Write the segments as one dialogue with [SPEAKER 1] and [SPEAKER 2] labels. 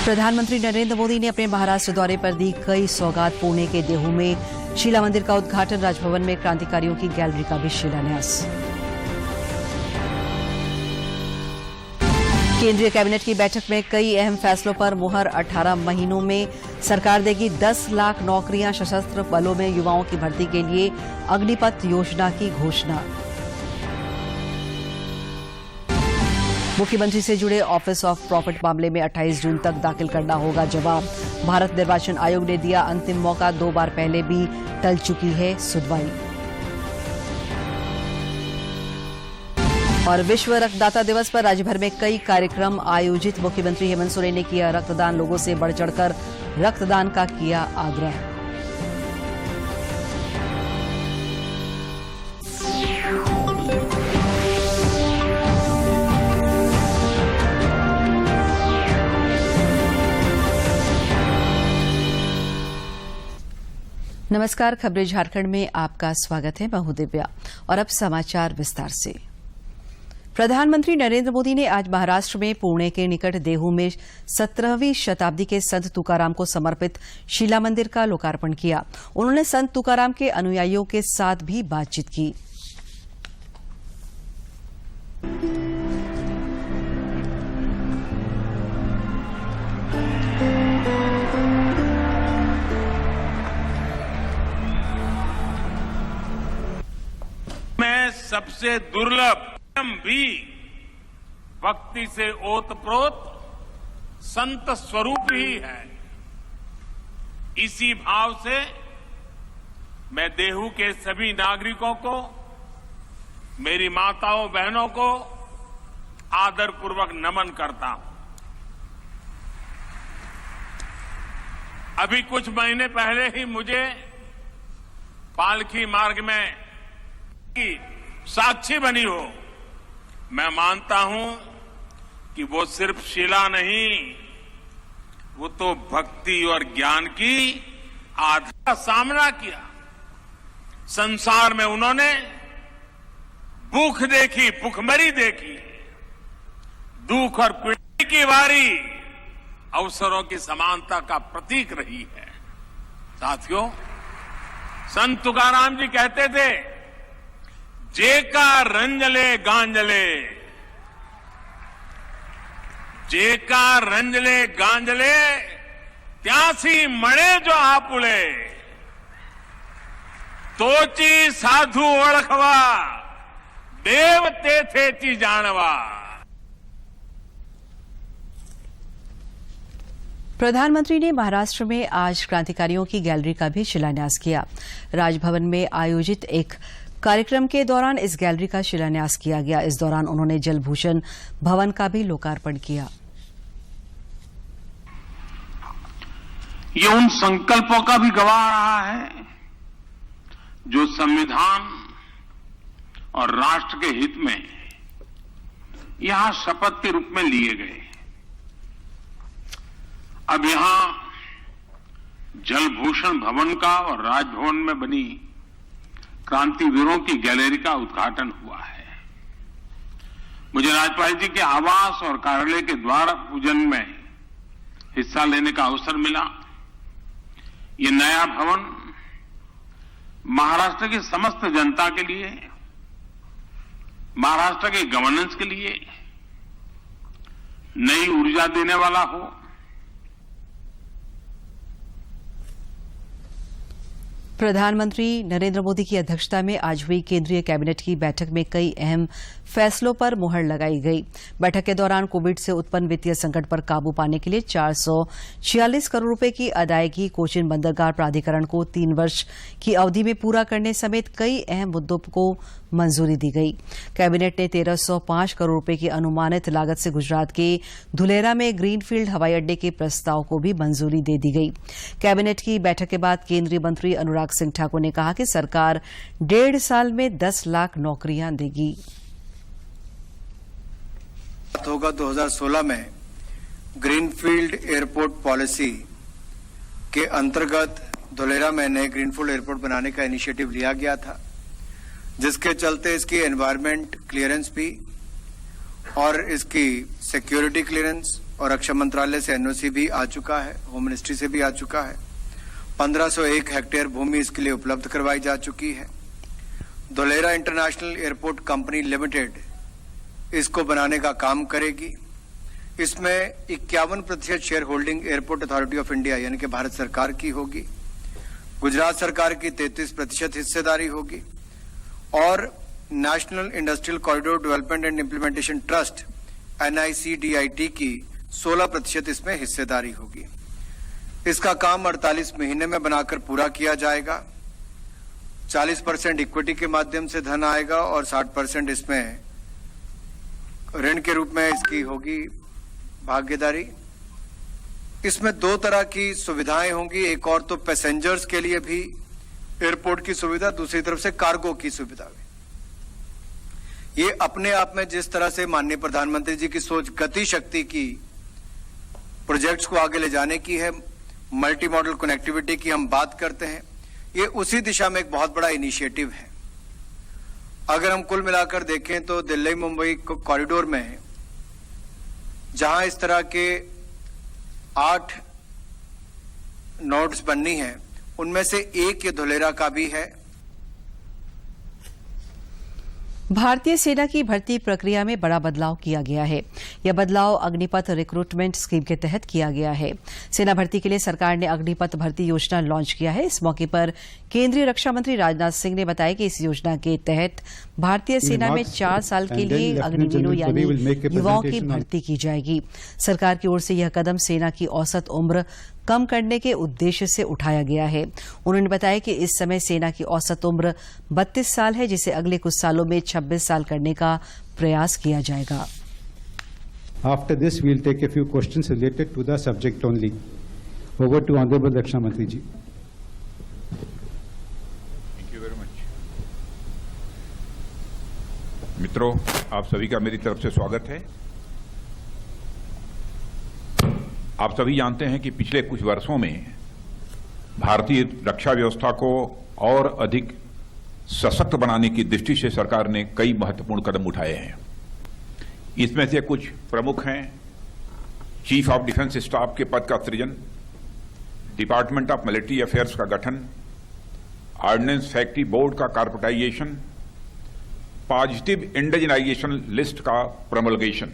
[SPEAKER 1] प्रधानमंत्री नरेंद्र मोदी ने अपने महाराष्ट्र दौरे पर दी कई सौगात। पुणे के देहू में शिला मंदिर का उद्घाटन, राजभवन में क्रांतिकारियों की गैलरी का भी शिलान्यास। केंद्रीय कैबिनेट की बैठक में कई अहम फैसलों पर मुहर। 18 महीनों में सरकार देगी 10 लाख नौकरियां। सशस्त्र बलों में युवाओं की भर्ती के लिए अग्निपथ योजना की घोषणा। मुख्यमंत्री से जुड़े ऑफिस ऑफ प्रॉफिट मामले में 28 जून तक दाखिल करना होगा जवाब। भारत निर्वाचन आयोग ने दिया अंतिम मौका, 2 बार पहले भी टल चुकी है सुनवाई। और विश्व रक्तदाता दिवस पर राज्यभर में कई कार्यक्रम आयोजित। मुख्यमंत्री हेमंत सोरेन ने किया रक्तदान, लोगों से बढ़ चढ़कर रक्तदान का किया आग्रह। नमस्कार, खबरें झारखंड में आपका स्वागत है। मैं हूं दिव्या और अब समाचार विस्तार से। प्रधानमंत्री नरेंद्र मोदी ने आज महाराष्ट्र में पुणे के निकट देहू में 17वीं शताब्दी के संत तुकाराम को समर्पित शिला मंदिर का लोकार्पण किया। उन्होंने संत तुकाराम के अनुयायियों के साथ भी बातचीत की।
[SPEAKER 2] सबसे दुर्लभ भी भक्ति से ओतप्रोत संत स्वरूप ही है। इसी भाव से मैं देहू के सभी नागरिकों को, मेरी माताओं बहनों को आदरपूर्वक नमन करता हूं। अभी कुछ महीने पहले ही मुझे पालकी मार्ग में साक्षी बनी हो। मैं मानता हूं कि वो सिर्फ शिला नहीं, वो तो भक्ति और ज्ञान की आधार का सामना किया। संसार में उन्होंने भूख देखी, भूखमरी देखी, दुख और पीड़ा की बारी अवसरों की समानता का प्रतीक रही है। साथियों, संत तुकाराम जी कहते थे, जेका रंजले गांजले, जेका रंजले गांजले, त्यासी मणे जो आपुले, तोची साधु ओळखवा, देव तेथेची जानवा।
[SPEAKER 1] प्रधानमंत्री ने महाराष्ट्र में आज क्रांतिकारियों की गैलरी का भी शिलान्यास किया। राजभवन में आयोजित एक कार्यक्रम के दौरान इस गैलरी का शिलान्यास किया गया। इस दौरान उन्होंने जलभूषण भवन का भी लोकार्पण किया।
[SPEAKER 2] ये उन संकल्पों का भी गवाह रहा है जो संविधान और राष्ट्र के हित में यहां शपथ के रूप में लिए गए। अब यहां जलभूषण भवन का और राजभवन में बनी क्रांतिवीरों की गैलरी का उद्घाटन हुआ है। मुझे राज्यपाल जी के आवास और कार्यालय के द्वार पूजन में हिस्सा लेने का अवसर मिला। ये नया भवन महाराष्ट्र की समस्त जनता के लिए, महाराष्ट्र के गवर्नेंस के लिए नई ऊर्जा देने वाला हो।
[SPEAKER 1] प्रधानमंत्री नरेंद्र मोदी की अध्यक्षता में आज हुई केंद्रीय कैबिनेट की बैठक में कई अहम फैसलों पर मुहर लगाई गई। बैठक के दौरान कोविड से उत्पन्न वित्तीय संकट पर काबू पाने के लिए 446 करोड़ रुपए की अदायगी, कोचिन बंदरगाह प्राधिकरण को 3 वर्ष की अवधि में पूरा करने समेत कई अहम मुद्दों को मंजूरी दी गई। कैबिनेट ने 1305 करोड़ रुपए की अनुमानित लागत से गुजरात के धुलेरा में ग्रीनफील्ड हवाई अड्डे के प्रस्ताव को भी मंजूरी दे दी गई। कैबिनेट की बैठक के बाद केंद्रीय मंत्री अनुराग सिंह ठाकुर ने कहा कि सरकार 1.5 साल में 10 लाख नौकरियां देगी।
[SPEAKER 3] होगा 2016 में ग्रीनफील्ड एयरपोर्ट पॉलिसी के अंतर्गत धुलेरा में नए ग्रीनफील्ड एयरपोर्ट बनाने का इनिशिएटिव लिया गया था, जिसके चलते इसकी एनवायरमेंट क्लियरेंस भी और इसकी सिक्योरिटी क्लियरेंस और रक्षा मंत्रालय से एनओसी भी आ चुका है, होम मिनिस्ट्री से भी आ चुका है। 1501 हेक्टेयर भूमि इसके लिए उपलब्ध करवाई जा चुकी है। Dholera international airport company limited इसको बनाने का काम करेगी। इसमें 51% share holding airport authority of India यानी कि भारत सरकार की होगी। गुजरात सरकार की 33% हिस्सेदारी होगी और national industrial corridor development and implementation trust NICDIT की 16% इसमें हिस्सेदारी होगी। इसका काम 48 महीने में बनाकर पूरा किया जाएगा। 40% इक्विटी के माध्यम से धन आएगा और 60% इसमें ऋण के रूप में इसकी होगी भागीदारी। इसमें 2 तरह की सुविधाएं होंगी, एक और तो पैसेंजर्स के लिए भी एयरपोर्ट की सुविधा, दूसरी तरफ से कार्गो की सुविधा। ये अपने आप में जिस तरह से माननीय प्रधानमंत्री जी की सोच गति शक्ति की प्रोजेक्ट्स को आगे ले जाने की है, मल्टी मॉडल कनेक्टिविटी की हम बात करते हैं, ये उसी दिशा में एक बहुत बड़ा इनिशिएटिव है। अगर हम कुल मिलाकर देखें तो दिल्ली मुंबई कॉरिडोर में जहां इस तरह के 8 नोड्स बननी है, उनमें से एक ये धोलेरा का भी है।
[SPEAKER 1] भारतीय सेना की भर्ती प्रक्रिया में बड़ा बदलाव किया गया है। यह बदलाव अग्निपथ रिक्रूटमेंट स्कीम के तहत किया गया है। सेना भर्ती के लिए सरकार ने अग्निपथ भर्ती योजना लॉन्च किया है। इस मौके पर केंद्रीय रक्षा मंत्री राजनाथ सिंह ने बताया कि इस योजना के तहत भारतीय सेना में 4 साल के लिए अग्निवीरों यानी युवाओं की भर्ती की जाएगी। सरकार की ओर से यह कदम सेना की औसत उम्र कम करने के उद्देश्य से उठाया गया है। उन्होंने बताया कि इस समय सेना की औसत उम्र 32 साल है, जिसे अगले कुछ सालों में 26 साल करने का प्रयास किया जाएगा।
[SPEAKER 4] After this, we will take a few questions related to the subject only. Over to Honorable Raksha Mantri ji.
[SPEAKER 5] Thank you very much. मित्रों, आप सभी का मेरी तरफ से स्वागत है। आप सभी जानते हैं कि पिछले कुछ वर्षों में भारतीय रक्षा व्यवस्था को और अधिक सशक्त बनाने की दृष्टि से सरकार ने कई महत्वपूर्ण कदम उठाए हैं। इसमें से कुछ प्रमुख हैं: चीफ ऑफ डिफेंस स्टाफ के पद का सृजन, डिपार्टमेंट ऑफ मिलिट्री अफेयर्स का गठन, ऑर्डिनेंस फैक्ट्री बोर्ड का कॉर्पोरेटाइजेशन, पॉजिटिव इंडिजिनाइजेशन लिस्ट का प्रमोलगेशन।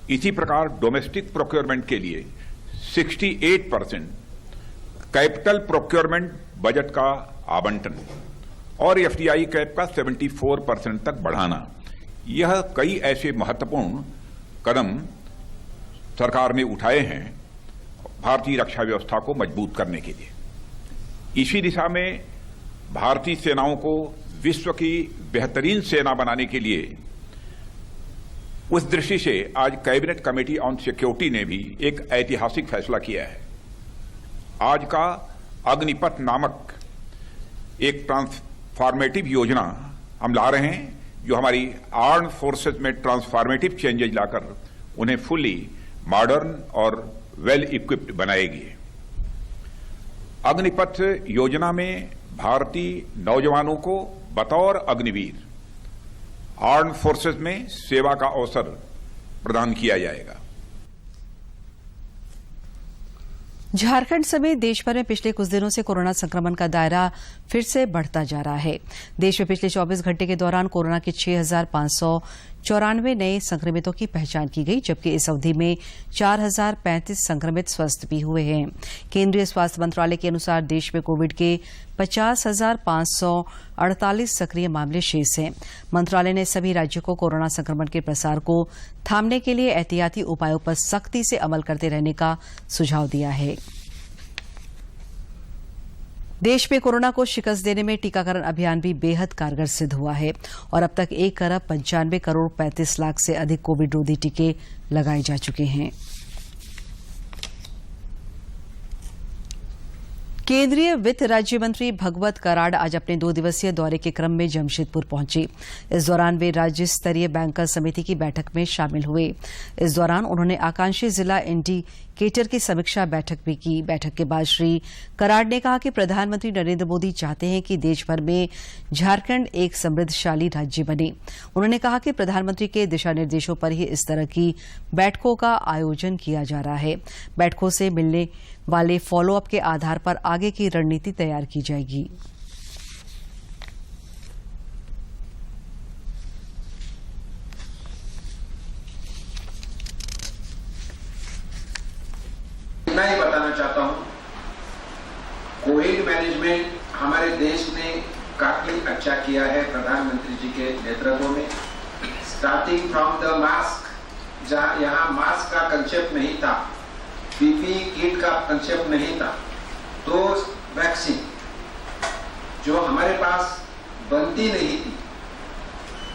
[SPEAKER 5] इसी प्रकार डोमेस्टिक प्रोक्योरमेंट के लिए 68% कैपिटल प्रोक्योरमेंट बजट का आवंटन और FDI कैप का 74% तक बढ़ाना, यह कई ऐसे महत्वपूर्ण कदम सरकार ने उठाए हैं भारतीय रक्षा व्यवस्था को मजबूत करने के लिए। इसी दिशा में भारतीय सेनाओं को विश्व की बेहतरीन सेना बनाने के लिए उस दृष्टि से आज कैबिनेट कमेटी ऑन सिक्योरिटी ने भी एक ऐतिहासिक फैसला किया है। आज का अग्निपथ नामक एक ट्रांसफॉर्मेटिव योजना हम ला रहे हैं, जो हमारी आर्म्ड फोर्सेस में ट्रांसफॉर्मेटिव चेंजेज लाकर उन्हें फुली मॉडर्न और वेल इक्विप्ड बनाएगी। अग्निपथ योजना में भारतीय नौजवानों को बतौर अग्निवीर आर्म्ड फोर्सेस में सेवा का अवसर प्रदान किया जाएगा।
[SPEAKER 1] झारखंड समेत देश भर में पिछले कुछ दिनों से कोरोना संक्रमण का दायरा फिर से बढ़ता जा रहा है। देश में पिछले 24 घंटे के दौरान कोरोना के 6,594 नए संक्रमितों की पहचान की गई, जबकि इस अवधि में 4,035 संक्रमित स्वस्थ भी हुए हैं। केंद्रीय स्वास्थ्य मंत्रालय के अनुसार देश में कोविड के 50,548 सक्रिय मामले शेष हैं। मंत्रालय ने सभी राज्यों को कोरोना संक्रमण के प्रसार को थामने के लिए एहतियाती उपायों पर सख्ती से अमल करते रहने का सुझाव दिया है। देश में कोरोना को शिकस्त देने में टीकाकरण अभियान भी बेहद कारगर सिद्ध हुआ है और अब तक 1,95,35,00,000 से अधिक कोविड रोधी टीके लगाए जा चुके हैं। केंद्रीय वित्त राज्य मंत्री भगवत कराड़ आज अपने 2 दिवसीय दौरे के क्रम में जमशेदपुर पहुंचे। इस दौरान वे राज्य स्तरीय बैंकर्स समिति की बैठक में शामिल हुए। इस दौरान उन्होंने आकांक्षी जिला इंडिकेटर की समीक्षा बैठक भी की। बैठक के बाद श्री कराड़ ने कहा कि प्रधानमंत्री नरेंद्र मोदी चाहते हैं कि देश भर में झारखंड एक समृद्धशाली राज्य बने। उन्होंने कहा कि प्रधानमंत्री के दिशा निर्देशों पर ही इस तरह की बैठकों का आयोजन किया जा रहा है। बैठकों से मिलने वाले फॉलोअप के आधार पर आगे की रणनीति तैयार की जाएगी।
[SPEAKER 6] इतना ही बताना चाहता हूं, कोविड मैनेजमेंट हमारे देश ने काफी अच्छा किया है प्रधानमंत्री जी के नेतृत्व में। स्टार्टिंग फ्रॉम द मास्क, जहां यहां मास्क का कंसेप्ट नहीं था, पीपीई किट का कंसेप्ट नहीं था, तो वैक्सीन जो हमारे पास बनती नहीं थी,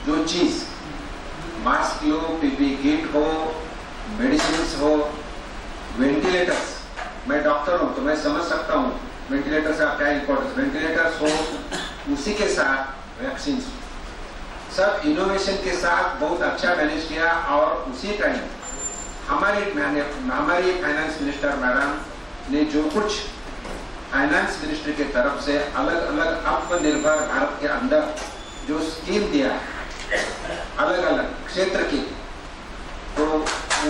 [SPEAKER 6] जो चीज मास्क हो, पीपीई किट हो, मेडिसिन हो, वेंटिलेटर्स, मैं डॉक्टर हूं तो मैं समझ सकता हूं वेंटिलेटर्स का क्या इंपॉर्टेंस, वेंटिलेटर्स हो, उसी के साथ वैक्सीन, सब इनोवेशन के साथ बहुत अच्छा मैनेज किया। और उसी टाइम हमारी फाइनेंस मिनिस्टर मैडम ने जो कुछ फाइनेंस मिनिस्ट्री के तरफ से अलग अलग आत्मनिर्भर भारत के अंदर जो स्कीम दिया है अलग अलग क्षेत्र की, तो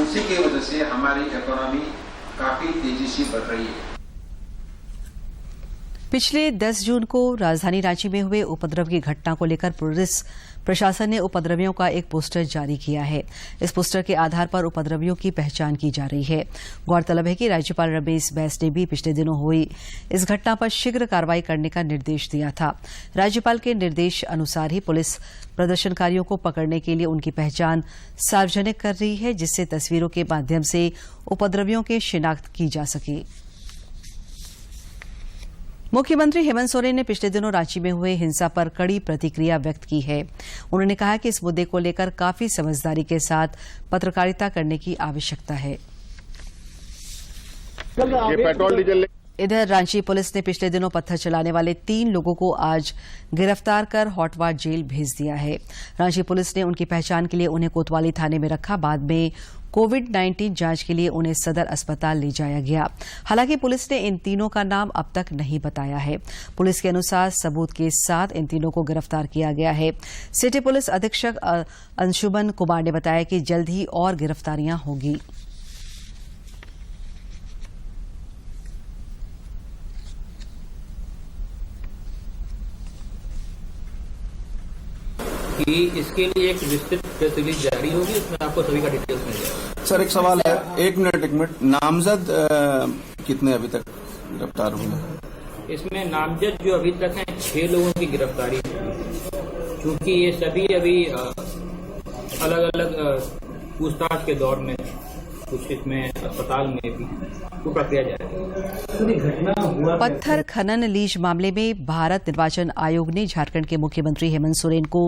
[SPEAKER 6] उसी की वजह से हमारी इकोनॉमी काफी तेजी से बढ़ रही है।
[SPEAKER 1] पिछले 10 जून को राजधानी रांची में हुए उपद्रव की घटना को लेकर पुलिस प्रशासन ने उपद्रवियों का एक पोस्टर जारी किया है। इस पोस्टर के आधार पर उपद्रवियों की पहचान की जा रही है। गौरतलब है कि राज्यपाल रमेश बैस ने भी पिछले दिनों हुई इस घटना पर शीघ्र कार्रवाई करने का निर्देश दिया था। राज्यपाल के निर्देश अनुसार ही पुलिस प्रदर्शनकारियों को पकड़ने के लिए उनकी पहचान सार्वजनिक कर रही है, जिससे तस्वीरों के माध्यम से उपद्रवियों की शिनाख्त की जा सके। मुख्यमंत्री हेमंत सोरेन ने पिछले दिनों रांची में हुए हिंसा पर कड़ी प्रतिक्रिया व्यक्त की है। उन्होंने कहा कि इस मुद्दे को लेकर काफी समझदारी के साथ पत्रकारिता करने की आवश्यकता है।
[SPEAKER 7] पेट्रोल डीजल
[SPEAKER 1] इधर रांची पुलिस ने पिछले दिनों पत्थर चलाने वाले 3 लोगों को आज गिरफ्तार कर हॉटवार जेल भेज दिया है। रांची पुलिस ने उनकी पहचान के लिए उन्हें कोतवाली थाने में रखा। बाद में कोविड-19 जांच के लिए उन्हें सदर अस्पताल ले जाया गया। हालांकि पुलिस ने इन तीनों का नाम अब तक नहीं बताया है। पुलिस के अनुसार सबूत के साथ इन तीनों को गिरफ्तार किया गया है। सिटी पुलिस अधीक्षक अंशुमन कुमार ने बताया कि जल्द ही और गिरफ्तारियां होगी।
[SPEAKER 8] कि इसके लिए एक विस्तृत प्रेस रिलीज जारी होगी, उसमें आपको सभी का डिटेल्स मिल जाएगा।
[SPEAKER 7] सर एक सवाल है, एक मिनट नामजद कितने अभी तक गिरफ्तार हुए?
[SPEAKER 8] इसमें नामजद जो अभी तक हैं 6 लोगों की गिरफ्तारी हुई, क्योंकि ये सभी अभी अलग अलग पूछताछ के दौर में, कुछ इसमें अस्पताल में भी तो प्रक्रिया जाएगी।
[SPEAKER 1] पत्थर खनन लीज मामले में भारत निर्वाचन आयोग ने झारखंड के मुख्यमंत्री हेमंत सोरेन को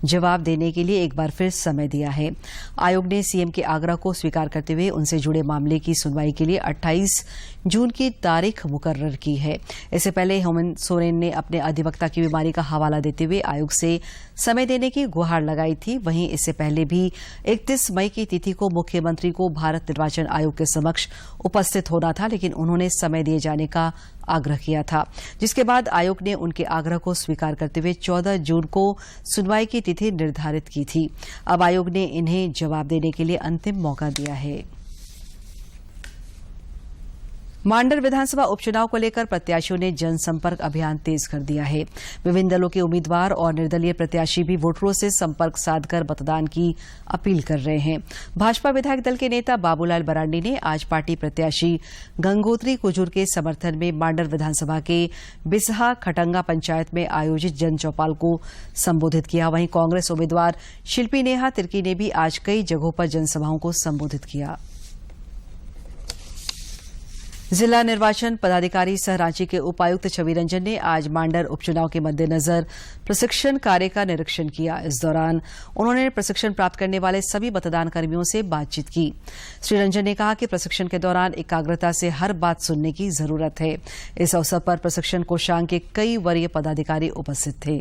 [SPEAKER 1] जवाब देने के लिए एक बार फिर समय दिया है। आयोग ने सीएम के आग्रह को स्वीकार करते हुए उनसे जुड़े मामले की सुनवाई के लिए 28 जून की तारीख मुकर्रर की है। इससे पहले हेमंत सोरेन ने अपने अधिवक्ता की बीमारी का हवाला देते हुए आयोग से समय देने की गुहार लगाई थी। वहीं इससे पहले भी 31 मई की तिथि को मुख्यमंत्री को भारत निर्वाचन आयोग के समक्ष उपस्थित होना था, लेकिन उन्होंने समय दिए जाने का आग्रह किया था, जिसके बाद आयोग ने उनके आग्रह को स्वीकार करते हुए 14 जून को सुनवाई की तिथि निर्धारित की थी। अब आयोग ने इन्हें जवाब देने के लिए अंतिम मौका दिया है। मांडर विधानसभा उपचुनाव को लेकर प्रत्याशियों ने जनसंपर्क अभियान तेज कर दिया है। विभिन्न दलों के उम्मीदवार और निर्दलीय प्रत्याशी भी वोटरों से संपर्क साधकर मतदान की अपील कर रहे हैं। भाजपा विधायक दल के नेता बाबूलाल मरांडी ने आज पार्टी प्रत्याशी गंगोत्री कुजूर के समर्थन में मांडर विधानसभा के बिसहा खटंगा पंचायत में आयोजित जनचौपाल को संबोधित किया। वहीं कांग्रेस उम्मीदवार शिल्पी नेहा तिर्की ने भी आज कई जगहों पर जनसभाओं को संबोधित किया। जिला निर्वाचन पदाधिकारी सह रांची के उपायुक्त छवि रंजन ने आज मांडर उपचुनाव के मद्देनजर प्रशिक्षण कार्य का निरीक्षण किया। इस दौरान उन्होंने प्रशिक्षण प्राप्त करने वाले सभी मतदान कर्मियों से बातचीत की। श्री रंजन ने कहा कि प्रशिक्षण के दौरान एकाग्रता से हर बात सुनने की जरूरत है। इस अवसर पर प्रशिक्षण कोषांग के कई वरीय पदाधिकारी उपस्थित थे।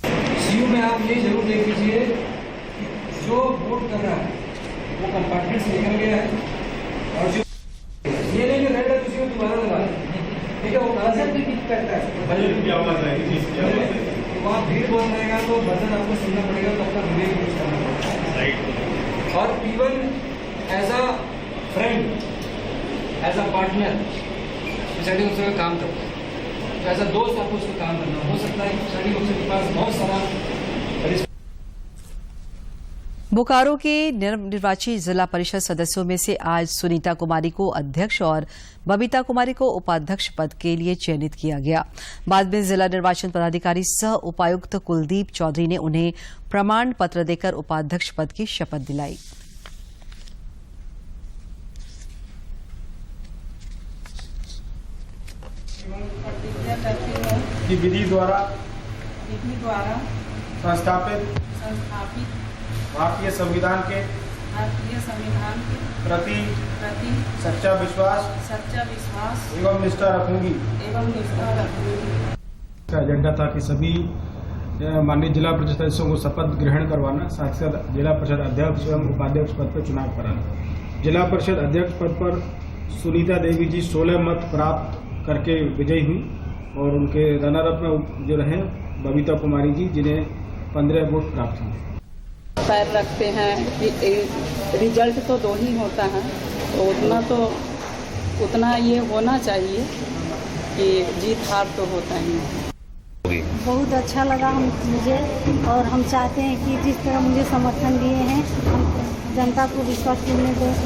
[SPEAKER 9] सीयू में आप ये जरूर देख लीजिए, जो वोट कर रहा है वो कंपार्टमेंट से निकल गया है और जो ये नहीं कि रेड है किसी को दोबारा लगा, ठीक है, वो कहाँ से भी पिक करता है, वहाँ भीड़ बहुत रहेगा तो बटन आपको सुनना पड़ेगा, तब तक हमें यूज करना पड़ेगा। और even as a friend, as a partner presiding officer का काम करता है, एज अ दोस्त आपको उसका काम करना हो सकता है। प्रिसाइडिंग ऑफिसर के पास बहुत सारा।
[SPEAKER 1] बोकारो के नवनिर्वाचित जिला परिषद सदस्यों में से आज सुनीता कुमारी को अध्यक्ष और बबीता कुमारी को उपाध्यक्ष पद के लिए चयनित किया गया। बाद में जिला निर्वाचन पदाधिकारी सह उपायुक्त कुलदीप चौधरी ने उन्हें प्रमाण पत्र देकर उपाध्यक्ष पद की शपथ दिलाई।
[SPEAKER 9] विधि द्वारा संस्थापित भारतीय संविधान के प्रति सच्चा विश्वास एवं निष्ठा रखूंगी। एजेंडा था कि सभी माननीय जिला परिषद सदस्यों को शपथ ग्रहण करवाना, साथ ही साथ जिला परिषद अध्यक्ष एवं उपाध्यक्ष पद पर चुनाव कराना। जिला परिषद अध्यक्ष पद पर सुनीता देवी जी 16 मत प्राप्त करके विजयी हुई और उनके रनर अप में जो रहे बबीता कुमारी जी, जिन्हें 15 वोट प्राप्त हुए।
[SPEAKER 10] पैर रखते हैं, रिजल्ट तो 2 ही होता है, तो उतना ये होना चाहिए कि जीत हार तो होता ही है।
[SPEAKER 11] बहुत अच्छा लगा मुझे, और हम चाहते हैं कि जिस तरह मुझे समर्थन दिए हैं हम जनता को विश्वास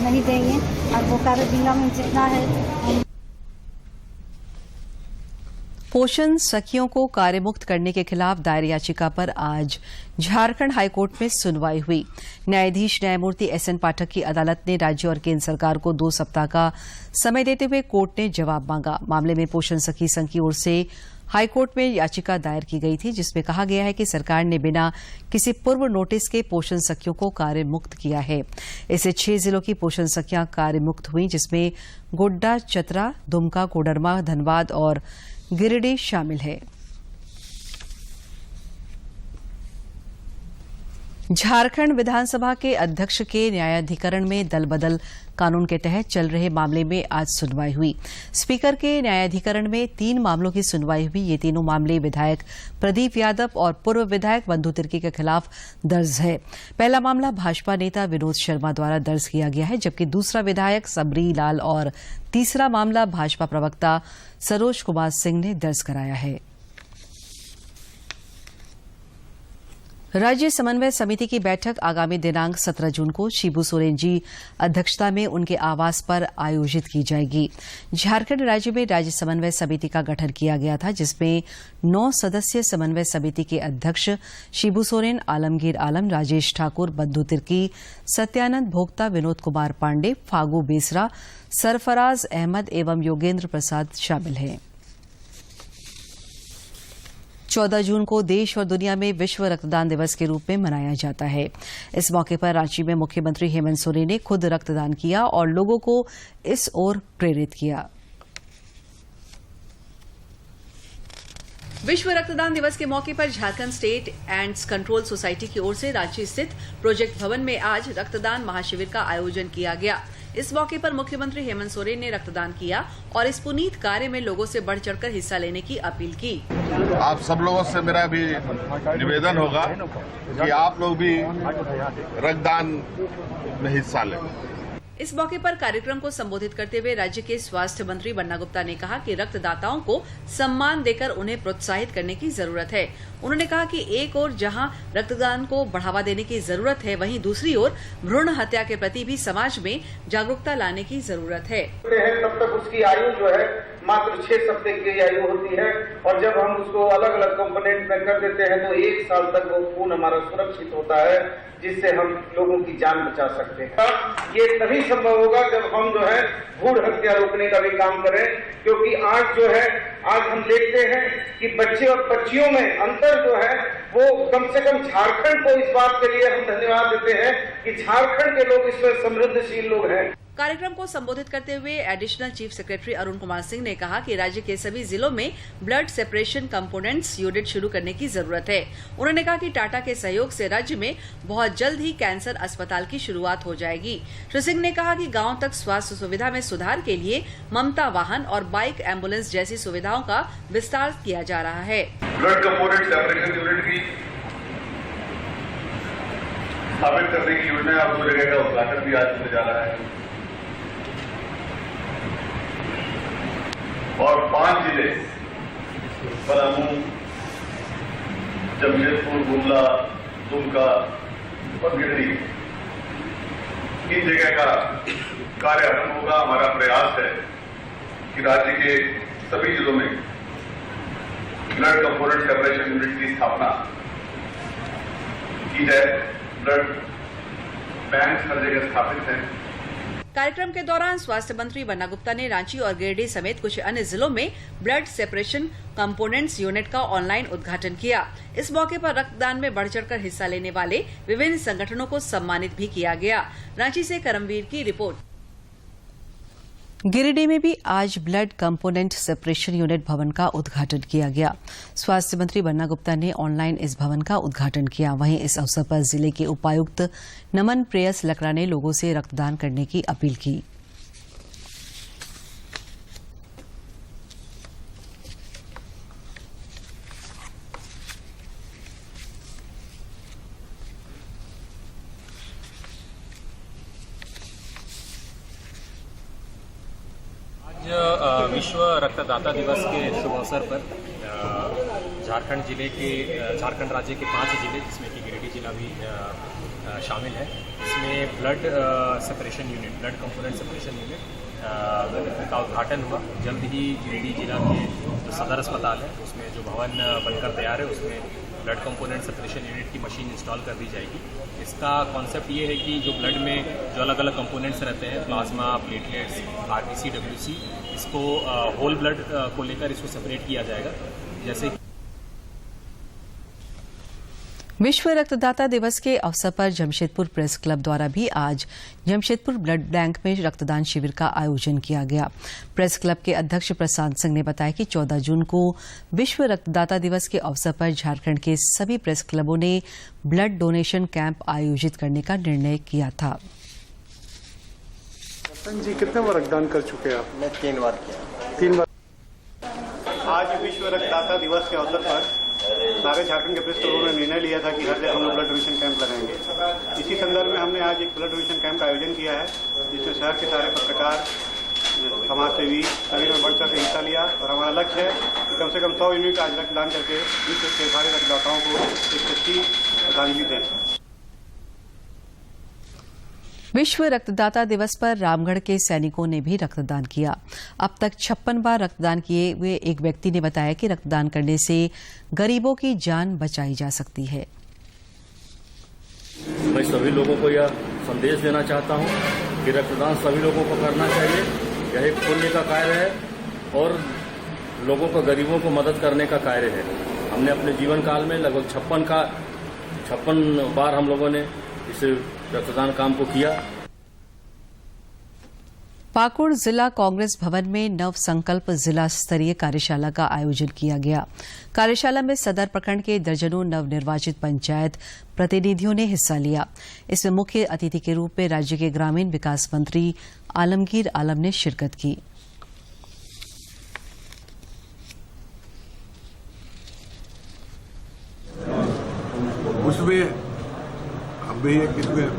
[SPEAKER 11] नहीं देंगे, और बोकारो जिला में जितना है।
[SPEAKER 1] पोषण सखियों को कार्यमुक्त करने के खिलाफ दायर याचिका पर आज झारखंड हाईकोर्ट में सुनवाई हुई। न्यायाधीश न्यायमूर्ति एसएन पाठक की अदालत ने राज्य और केंद्र सरकार को 2 सप्ताह का समय देते हुए कोर्ट ने जवाब मांगा। मामले में पोषण सखी संघ की ओर से हाईकोर्ट में याचिका दायर की गई थी, जिसमें कहा गया है कि सरकार ने बिना किसी पूर्व नोटिस के पोषण सखियों को कार्यमुक्त किया है। इससे 6 जिलों की पोषण सखियां कार्यमुक्त हुई, जिसमें गोड्डा, चतरा, दुमका, कोडरमा, धनबाद और गिरिडीह शामिल है। झारखंड विधानसभा के अध्यक्ष के न्यायाधिकरण में दल बदल कानून के तहत चल रहे मामले में आज सुनवाई हुई। स्पीकर के न्यायाधिकरण में 3 मामलों की सुनवाई हुई। ये तीनों मामले विधायक प्रदीप यादव और पूर्व विधायक बंधु तिर्की के खिलाफ दर्ज है। पहला मामला भाजपा नेता विनोद शर्मा द्वारा दर्ज किया गया है, जबकि दूसरा विधायक सबरी लाल और तीसरा मामला भाजपा प्रवक्ता सरोज कुमार सिंह ने दर्ज कराया है। राज्य समन्वय समिति की बैठक आगामी दिनांक 17 जून को शिबू सोरेन जी अध्यक्षता में उनके आवास पर आयोजित की जाएगी। झारखंड राज्य में राज्य समन्वय समिति का गठन किया गया था, जिसमें 9 सदस्यीय समन्वय समिति के अध्यक्ष शिबू सोरेन, आलमगीर आलम, राजेश ठाकुर, बंधु तिर्की, सत्यानंद भोक्ता, विनोद कुमार पांडे, फागू बेसरा, सरफराज अहमद एवं योगेंद्र प्रसाद शामिल हैं। 14 जून को देश और दुनिया में विश्व रक्तदान दिवस के रूप में मनाया जाता है। इस मौके पर रांची में मुख्यमंत्री हेमंत सोरेन ने खुद रक्तदान किया और लोगों को इस ओर प्रेरित किया। विश्व रक्तदान दिवस के मौके पर Jharkhand state AIDS control society की ओर से रांची स्थित प्रोजेक्ट भवन में आज रक्तदान महाशिविर का आयोजन किया गया। इस मौके पर मुख्यमंत्री हेमंत सोरेन ने रक्तदान किया और इस पुनीत कार्य में लोगों से बढ़ चढ़कर हिस्सा लेने की अपील की।
[SPEAKER 12] आप सब लोगों से मेरा भी निवेदन होगा कि आप लोग भी रक्तदान में हिस्सा लें।
[SPEAKER 1] इस मौके पर कार्यक्रम को संबोधित करते हुए राज्य के स्वास्थ्य मंत्री बन्ना गुप्ता ने कहा कि रक्तदाताओं को सम्मान देकर उन्हें प्रोत्साहित करने की जरूरत है। उन्होंने कहा कि एक ओर जहां रक्तदान को बढ़ावा देने की जरूरत है, वहीं दूसरी ओर भ्रूण हत्या के प्रति भी समाज में जागरूकता लाने की जरूरत है।
[SPEAKER 13] तब तक उसकी आयु जो है मात्र 6 सप्ताह की आयु होती है, और जब हम उसको अलग अलग कंपोनेंट में कर देते हैं तो 1 साल तक वो खून हमारा सुरक्षित होता है, जिससे हम लोगों की जान बचा सकते हैं। ये तभी संभव होगा जब हम जो है भ्रूण हत्या रोकने का भी काम करें, क्योंकि आज हम देखते हैं कि बच्चे और बच्चियों में अंतर जो है वो कम से कम झारखंड को इस बात के लिए हम धन्यवाद देते हैं कि झारखंड के लोग इसमें समृद्धशील लोग हैं।
[SPEAKER 1] कार्यक्रम को संबोधित करते हुए additional chief secretary Arun Kumar Singh ने कहा कि राज्य के सभी जिलों में ब्लड सेपरेशन कंपोनेंट्स यूनिट शुरू करने की जरूरत है। उन्होंने कहा कि टाटा के सहयोग से राज्य में बहुत जल्द ही कैंसर अस्पताल की शुरुआत हो जाएगी। श्री सिंह ने कहा कि गांव तक स्वास्थ्य सुविधा में सुधार के लिए ममता वाहन और बाइक एम्बुलेंस जैसी सुविधाओं का विस्तार किया जा रहा है।
[SPEAKER 12] ब्लड कंपोनेंट सेपरेशन यूनिट की स्थापित करने की योजना अब उस जगह का उद्घाटन भी आज होने जा रहा है और 5 जिले पलामू, जमशेदपुर, गुमला, दुमका और गिरिडीह इन जगह का कार्य आरंभ होगा। हमारा प्रयास है कि राज्य के सभी जिलों में ब्लड कंपोनेंट सेपरेशन यूनिट की स्थापना की जाए। ब्लड बैंक हर जगह स्थापित है।
[SPEAKER 1] कार्यक्रम के दौरान स्वास्थ्य मंत्री बन्ना गुप्ता ने रांची और गिरिडीह समेत कुछ अन्य जिलों में ब्लड सेपरेशन कंपोनेंट्स यूनिट का ऑनलाइन उद्घाटन किया। इस मौके पर रक्तदान में बढ़ चढ़कर हिस्सा लेने वाले विभिन्न संगठनों को सम्मानित भी किया गया। रांची से करमवीर की रिपोर्ट। गिरिडीह में भी आज ब्लड कंपोनेंट सेपरेशन यूनिट भवन का उद्घाटन किया गया। स्वास्थ्य मंत्री बन्ना गुप्ता ने ऑनलाइन इस भवन का उद्घाटन किया। वहीं इस अवसर पर जिले के उपायुक्त नमन प्रेयस लकड़ा ने लोगों से रक्तदान करने की अपील की।
[SPEAKER 14] विश्व रक्तदाता दिवस के शुभ अवसर पर झारखंड राज्य के 5 जिले जिसमें कि गिरिडीह जिला भी शामिल है, इसमें blood separation unit, blood component separation unit का उद्घाटन हुआ। जल्द ही गिरिडीह जिला के जो सदर अस्पताल है उसमें जो भवन बनकर तैयार है उसमें ब्लड कंपोनेंट सेपरेशन यूनिट की मशीन इंस्टॉल कर दी जाएगी। इसका कॉन्सेप्ट ये है कि जो ब्लड में जो अलग अलग कंपोनेंट्स रहते हैं, प्लाज्मा, प्लेटलेट्स, आरबीसी, डब्ल्यूसी, इसको होल ब्लड को लेकर इसको सेपरेट किया जाएगा। जैसे
[SPEAKER 1] विश्व रक्तदाता दिवस के अवसर पर जमशेदपुर प्रेस क्लब द्वारा भी आज जमशेदपुर ब्लड बैंक में रक्तदान शिविर का आयोजन किया गया। प्रेस क्लब के अध्यक्ष प्रशांत सिंह ने बताया कि 14 जून को विश्व रक्तदाता दिवस के अवसर पर झारखंड के सभी प्रेस क्लबों ने ब्लड डोनेशन कैंप आयोजित करने का निर्णय किया था।
[SPEAKER 15] जी, कितने बार रक्तदान कर चुके हैं आप?
[SPEAKER 16] मैं 3 बार किया।
[SPEAKER 15] 3 बार। आज विश्व रक्तदाता दिवस के अवसर पर सारे झारखंड के प्रेस क्लबों ने निर्णय लिया था कि हर जगह हम लोग ब्लड डोनेशन कैंप लगाएंगे। इसी संदर्भ में हमने आज एक ब्लड डोनेशन कैंप का आयोजन किया है, जिसमें शहर के सारे पत्रकार, समाजसेवी सभी ने बढ़ चढ़ हिस्सा लिया और हमारा लक्ष्य है कि कम से कम 100 यूनिट आज रक्तदान करके विश्व के सारे रक्तदाताओं को एक सच्ची श्रद्धांजलि दें।
[SPEAKER 1] विश्व रक्तदाता दिवस पर रामगढ़ के सैनिकों ने भी रक्तदान किया। अब तक 56 बार रक्तदान किए हुए एक व्यक्ति ने बताया कि रक्तदान करने से गरीबों की जान बचाई जा सकती है।
[SPEAKER 17] मैं सभी लोगों को यह संदेश देना चाहता हूं कि रक्तदान सभी लोगों को करना चाहिए। यह एक पुण्य का कार्य है और लोगों को, गरीबों को मदद करने का कार्य है। हमने अपने जीवन काल में लगभग 56 बार हम लोगों ने इस रक्तदान काम को किया।
[SPEAKER 1] पाकुड़ जिला कांग्रेस भवन में नव संकल्प जिला स्तरीय कार्यशाला का आयोजन किया गया। कार्यशाला में सदर प्रखंड के दर्जनों नवनिर्वाचित पंचायत प्रतिनिधियों ने हिस्सा लिया। इसमें मुख्य अतिथि के रूप में राज्य के ग्रामीण विकास मंत्री आलमगीर आलम ने शिरकत की।
[SPEAKER 12] उसमें हम भी एक इसमें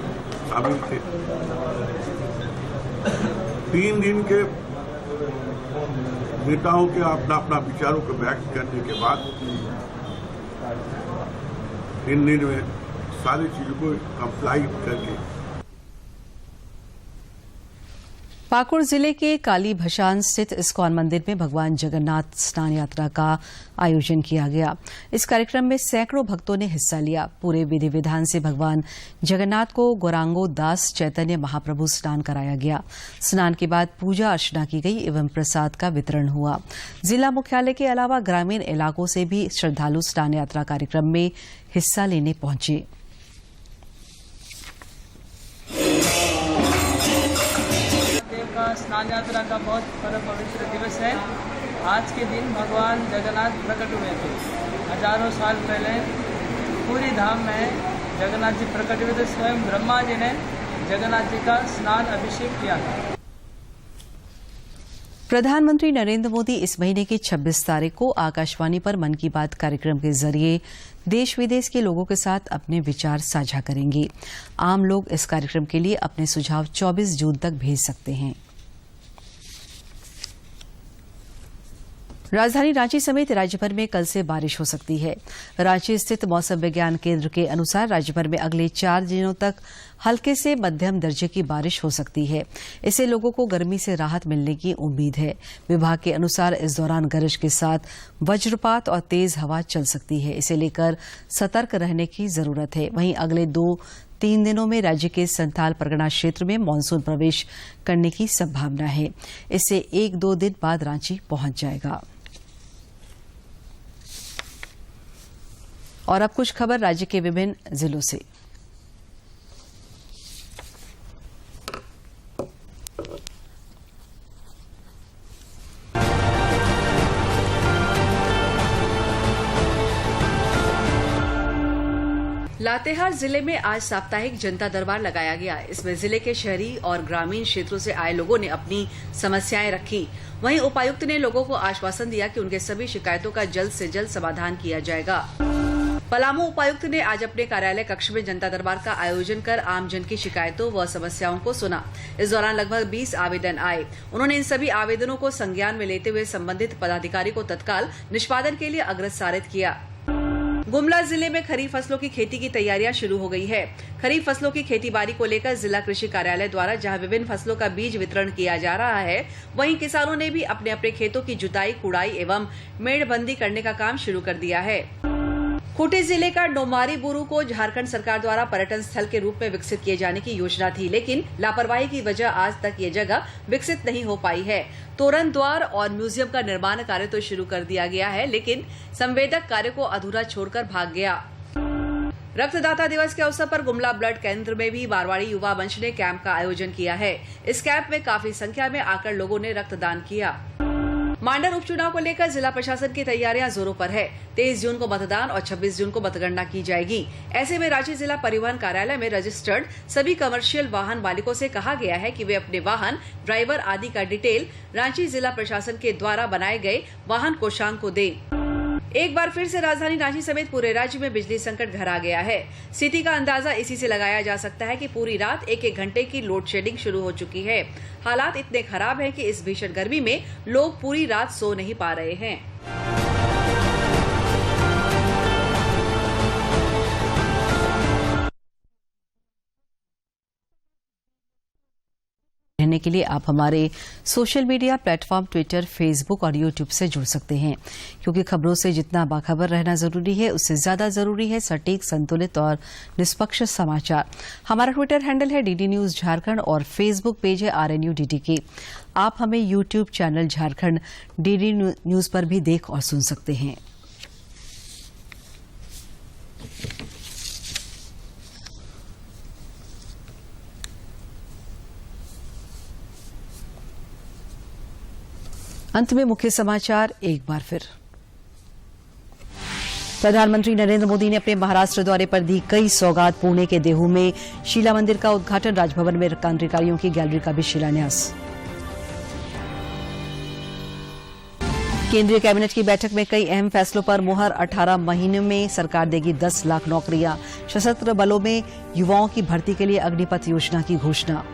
[SPEAKER 12] शामिल थे। 3 दिन के नेताओं के अपना अपना विचारों को व्यक्त करने के बाद 3 दिन में सारी चीजों को कंप्लाई करके
[SPEAKER 1] पाकुड़ जिले के काली भशान स्थित इस्कॉन मंदिर में भगवान जगन्नाथ स्नान यात्रा का आयोजन किया गया। इस कार्यक्रम में सैकड़ों भक्तों ने हिस्सा लिया। पूरे विधि विधान से भगवान जगन्नाथ को गौरांगो दास चैतन्य महाप्रभु स्नान कराया गया। स्नान के बाद पूजा अर्चना की गई एवं प्रसाद का वितरण हुआ। जिला मुख्यालय के अलावा ग्रामीण इलाकों से भी श्रद्धालु स्नान यात्रा कार्यक्रम में हिस्सा लेने पहुंचे।
[SPEAKER 16] स्नान यात्रा का बहुत परम पवित्र दिवस है। आज के दिन भगवान जगन्नाथ प्रकट हुए थे। हजारों साल पहले पूरी धाम में जगन्नाथ जी प्रकट हुए थे। स्वयं ब्रह्मा जी ने जगन्नाथ जी का स्नान अभिषेक किया था।
[SPEAKER 1] प्रधानमंत्री नरेंद्र मोदी इस महीने की 26 तारीख को आकाशवाणी पर मन की बात कार्यक्रम के जरिए देश विदेश के लोगों के साथ अपने विचार साझा करेंगे। आम लोग इस कार्यक्रम के लिए अपने सुझाव 24 जून तक भेज सकते हैं। राजधानी रांची समेत राज्यभर में कल से बारिश हो सकती है। रांची स्थित मौसम विज्ञान केंद्र के अनुसार राज्यभर में अगले 4 दिनों तक हल्के से मध्यम दर्जे की बारिश हो सकती है। इससे लोगों को गर्मी से राहत मिलने की उम्मीद है। विभाग के अनुसार इस दौरान गरज के साथ वज्रपात और तेज हवा चल सकती है। इसे लेकर सतर्क रहने की जरूरत है। वहीं अगले 2-3 दिनों में राज्य के संथाल परगना क्षेत्र में मानसून प्रवेश करने की संभावना है। इससे 1-2 दिन बाद रांची पहुंच जाएगा। और अब कुछ खबर राज्य के विभिन्न जिलों से। लातेहार जिले में आज साप्ताहिक जनता दरबार लगाया गया। इसमें जिले के शहरी और ग्रामीण क्षेत्रों से आए लोगों ने अपनी समस्याएं रखी। वहीं उपायुक्त ने लोगों को आश्वासन दिया कि उनके सभी शिकायतों का जल्द से जल्द समाधान किया जाएगा। पलामू उपायुक्त ने आज अपने कार्यालय कक्ष में जनता दरबार का आयोजन कर आमजन की शिकायतों व समस्याओं को सुना। इस दौरान लगभग 20 आवेदन आए। उन्होंने इन सभी आवेदनों को संज्ञान में लेते हुए संबंधित पदाधिकारी को तत्काल निष्पादन के लिए अग्रसारित किया। गुमला जिले में खरीफ फसलों की खेती की तैयारियां शुरू हो गई है। खरीफ फसलों की खेतीबाड़ी को लेकर जिला कृषि कार्यालय द्वारा जहां विभिन्न फसलों का बीज वितरण किया जा रहा है, वहीं किसानों ने भी अपने अपने खेतों की जुताई, कुड़ाई एवं मेड़बंदी करने का काम शुरू कर दिया है। खूंटी जिले का डोमारी बुरू को झारखंड सरकार द्वारा पर्यटन स्थल के रूप में विकसित किए जाने की योजना थी, लेकिन लापरवाही की वजह आज तक ये जगह विकसित नहीं हो पाई है। तोरण द्वार और म्यूजियम का निर्माण कार्य तो शुरू कर दिया गया है, लेकिन संवेदक कार्य को अधूरा छोड़कर भाग गया। रक्तदाता दिवस के अवसर पर गुमला ब्लड केंद्र में भी मारवाड़ी युवा मंच ने कैंप का आयोजन किया है। इस कैंप में काफी संख्या में आकर लोगों ने रक्तदान किया। मांडर उपचुनाव को लेकर जिला प्रशासन की तैयारियां जोरों पर है। 23 जून को मतदान और 26 जून को मतगणना की जाएगी। ऐसे में रांची जिला परिवहन कार्यालय में रजिस्टर्ड सभी कमर्शियल वाहन मालिकों से कहा गया है कि वे अपने वाहन, ड्राइवर आदि का डिटेल रांची जिला प्रशासन के द्वारा बनाए गए वाहन कोषांग को दें। एक बार फिर से राजधानी रांची समेत पूरे राज्य में बिजली संकट घर आ गया है। स्थिति का अंदाजा इसी से लगाया जा सकता है कि पूरी रात 1-1 घंटे की लोड शेडिंग शुरू हो चुकी है। हालात इतने खराब हैं कि इस भीषण गर्मी में लोग पूरी रात सो नहीं पा रहे हैं। रहने के लिए आप हमारे social media platform Twitter, Facebook और यूट्यूब से जुड़ सकते हैं, क्योंकि खबरों से जितना बाखबर रहना जरूरी है, उससे ज्यादा जरूरी है सटीक, संतुलित और निष्पक्ष समाचार। हमारा ट्विटर हैंडल है DD न्यूज झारखंड और फेसबुक पेज है RNU DDK। आप हमें YouTube channel Jharkhand DD news पर भी देख और सुन सकते हैं। अंत में मुख्य समाचार एक बार फिर। प्रधानमंत्री नरेंद्र मोदी ने अपने महाराष्ट्र दौरे पर दी कई सौगात। पुणे के देहू में शिला मंदिर का उद्घाटन, राजभवन में क्रांतिकारियों की गैलरी का भी शिलान्यास। केंद्रीय कैबिनेट की बैठक में कई अहम फैसलों पर मुहर। 18 महीने में सरकार देगी 10 लाख नौकरियां। सशस्त्र बलों में युवाओं की भर्ती के लिए अग्निपथ योजना की घोषणा।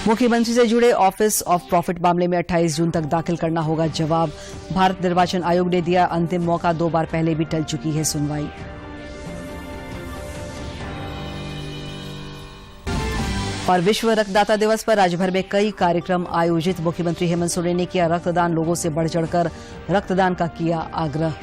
[SPEAKER 1] मुख्यमंत्री से जुड़े ऑफिस ऑफ प्रॉफिट मामले में 28 जून तक दाखिल करना होगा जवाब। भारत निर्वाचन आयोग ने दिया अंतिम मौका, 2 बार पहले भी टल चुकी है सुनवाई। और विश्व रक्तदाता दिवस पर राज्य भर में कई कार्यक्रम आयोजित। मुख्यमंत्री हेमंत सोरेन ने किया रक्तदान, लोगों से बढ़ चढ़कर रक्तदान का किया आग्रह।